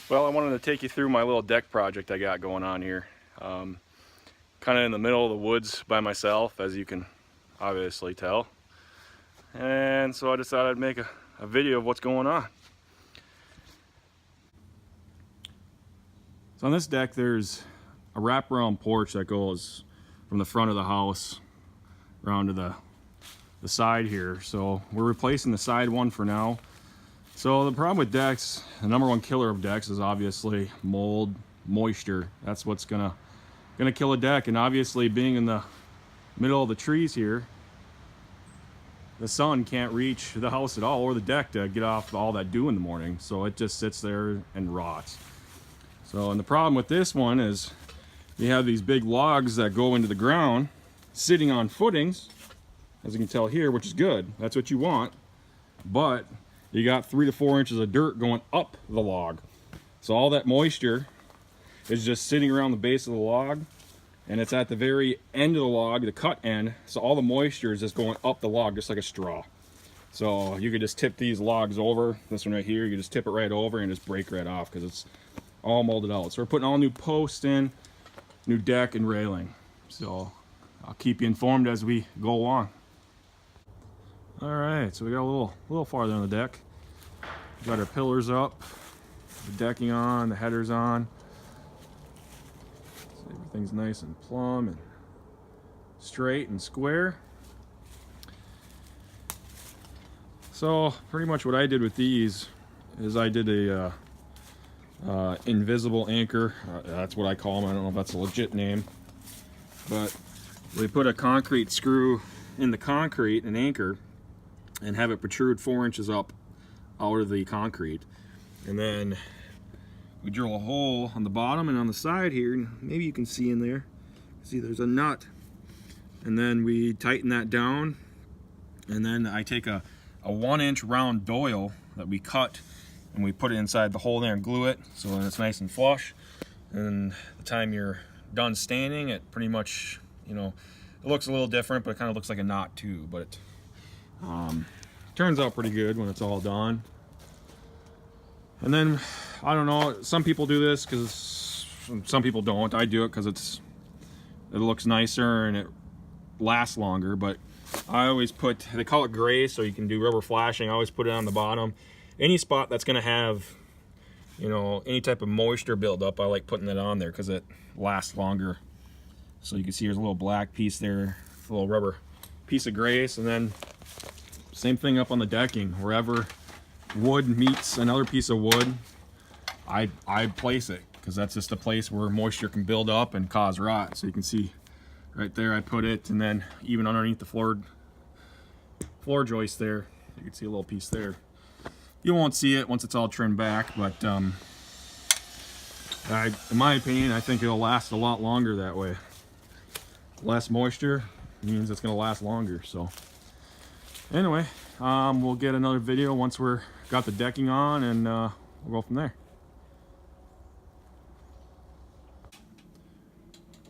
Well, I wanted to take you through my little deck project I got going on here. Kind of in the middle of the woods by myself, as you can obviously tell. And so I decided I'd make a video of what's going on. So on this deck there's a wraparound porch that goes from the front of the house around to the side here. So we're replacing the side one for now. So the problem with decks, the number one killer of decks is obviously mold, moisture. That's what's gonna kill a deck. And obviously being in the middle of the trees here, the sun can't reach the house at all or the deck to get off all that dew in the morning. So it just sits there and rots. So, and the problem with this one is you have these big logs that go into the ground sitting on footings, as you can tell here, which is good. That's what you want. But you got 3 to 4 inches of dirt going up the log. So all that moisture is just sitting around the base of the log, and it's at the very end of the log, the cut end. So all the moisture is just going up the log just like a straw. So you could just tip these logs over. This one right here, you just tip it right over and just break right off because it's all molded out. So we're putting all new posts in, new deck and railing. So I'll keep you informed as we go along. All right, so we got a little farther on the deck. We got our pillars up, the decking on, the headers on. So everything's nice and plumb and straight and square. So pretty much what I did with these is I did a invisible anchor. That's what I call them. I don't know if that's a legit name, but we put a concrete screw in the concrete, an anchor, and have it protrude 4 inches up out of the concrete. And then we drill a hole on the bottom and on the side here. Maybe you can see in there. See, there's a nut. And then we tighten that down. And then I take a 1 inch round doil that we cut and we put it inside the hole there and glue it so then it's nice and flush. And the time you're done staining, it pretty much, you know, it looks a little different, but it kind of looks like a knot too. But turns out pretty good when it's all done. And then I don't know, some people do this because some people don't. I do it because it looks nicer and it lasts longer. But I always put, they call it gray, so you can do rubber flashing. I always put it on the bottom. Any spot that's going to have, you know, any type of moisture buildup, I like putting it on there because it lasts longer. So you can see there's a little black piece there, a little rubber piece of grace, and then same thing up on the decking. Wherever wood meets another piece of wood, I place it because that's just a place where moisture can build up and cause rot. So you can see right there I put it, and then even underneath the floor joist there, you can see a little piece there. You won't see it once it's all trimmed back, but in my opinion, I think it'll last a lot longer that way. Less moisture means it's going to last longer. So anyway, we'll get another video once we're got the decking on, and we'll go from there.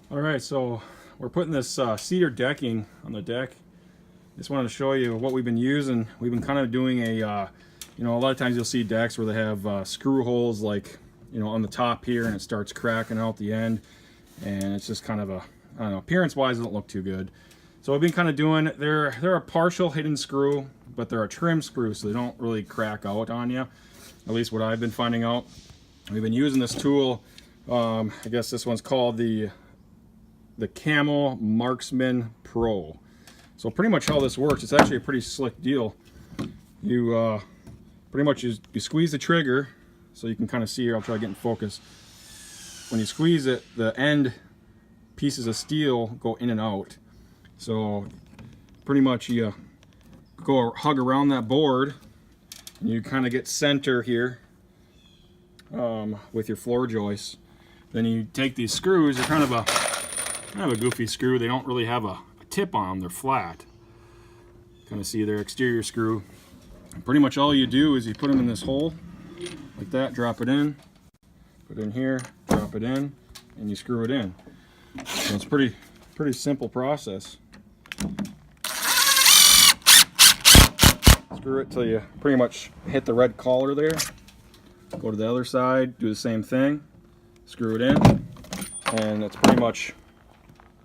All right, so we're putting this cedar decking on the deck. Just wanted to show you what we've been using. We've been kind of doing a you know, a lot of times you'll see decks where they have screw holes, like, you know, on the top here, and it starts cracking out the end, and it's just kind of a, I don't know, appearance wise it doesn't look too good. So I've been kind of doing, they're a partial hidden screw, but they're a trim screw, so they don't really crack out on you, at least what I've been finding out. We've been using this tool, I guess this one's called the Camel Marksman Pro. So pretty much how this works, it's actually a pretty slick deal. You pretty much you squeeze the trigger, so you can kind of see here. I'll try to get in focus. When you squeeze it, the end pieces of steel go in and out. So pretty much you go hug around that board, and you kind of get center here with your floor joists. Then you take these screws. They're kind of a goofy screw. They don't really have a tip on them. They're flat. Kind of see their exterior screw. Pretty much all you do is you put them in this hole like that, drop it in, put it in here, drop it in, and you screw it in. So it's pretty simple process. Screw it till you pretty much hit the red collar there. Go to the other side, do the same thing, screw it in, and that's pretty much,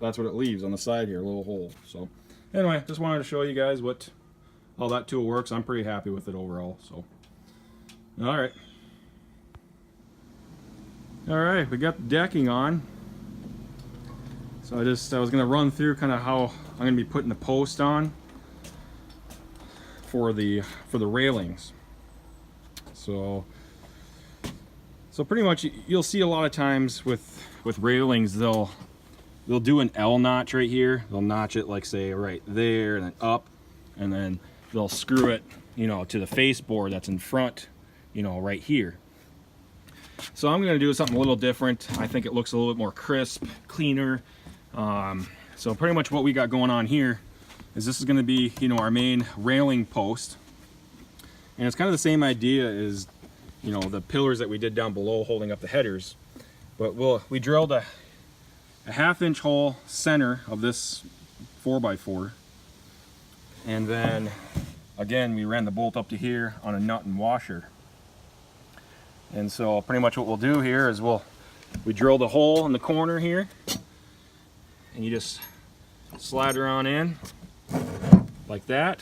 that's what it leaves on the side here, a little hole. So anyway, just wanted to show you guys what how that tool works. I'm pretty happy with it overall. So all right, we got the decking on. So I was going to run through kind of how I'm going to be putting the post on for the railings. So pretty much you'll see a lot of times with railings, they'll do an L notch right here. They'll notch it like, say, right there, and then up, and then they'll screw it, you know, to the face board that's in front, you know, right here. So I'm going to do something a little different. I think it looks a little bit more crisp, cleaner. So pretty much what we got going on here is this is going to be, you know, our main railing post. And it's kind of the same idea as, you know, the pillars that we did down below holding up the headers. But we drilled a 1/2 inch hole center of this 4x4. And then, again, we ran the bolt up to here on a nut and washer. And so pretty much what we'll do here is we drilled a hole in the corner here, and you just slide her on in like that.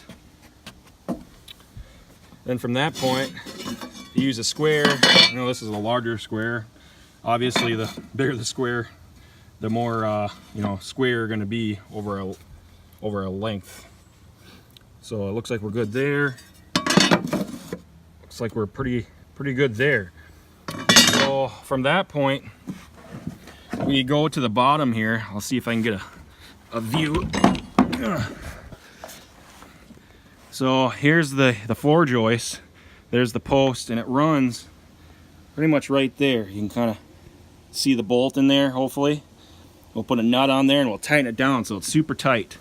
Then from that point, you use a square. You know, this is a larger square. Obviously, the bigger the square, the more you know, square you're going to be over a length. So it looks like we're good there. Looks like we're pretty good there. So from that point, we go to the bottom here. I'll see if I can get a view. So here's the floor joist. There's the post, and it runs pretty much right there. You can kind of see the bolt in there, hopefully. We'll put a nut on there and we'll tighten it down so it's super tight.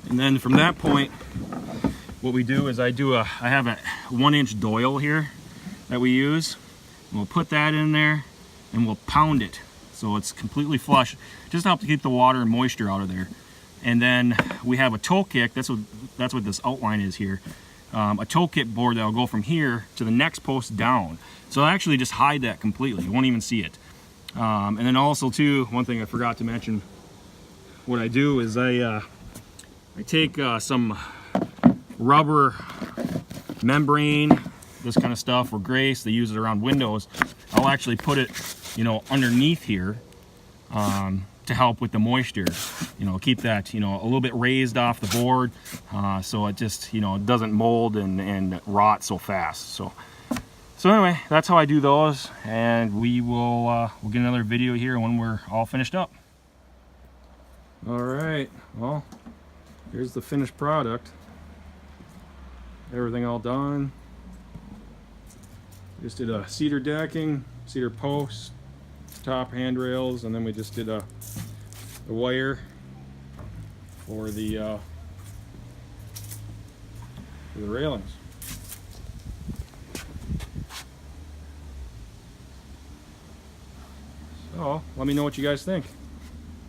And then from that point, what we do is I have a 1-inch doil here that we use. And we'll put that in there and we'll pound it so it's completely flush, just to help to keep the water and moisture out of there. And then we have a toe kick. That's what this outline is here. A toe kick board that will go from here to the next post down. So I'll actually just hide that completely. You won't even see it. And then also too, one thing I forgot to mention, what I do is I take some rubber membrane, this kind of stuff, or grace. They use it around windows. I'll actually put it, you know, underneath here to help with the moisture. You know, keep that, you know, a little bit raised off the board, so it just, you know, doesn't mold and rot so fast. So anyway, that's how I do those, and we'll get another video here when we're all finished up. All right, well, here's the finished product. Everything all done. Just did a cedar decking, cedar posts, top handrails, and then we just did the wire for the railings. So let me know what you guys think.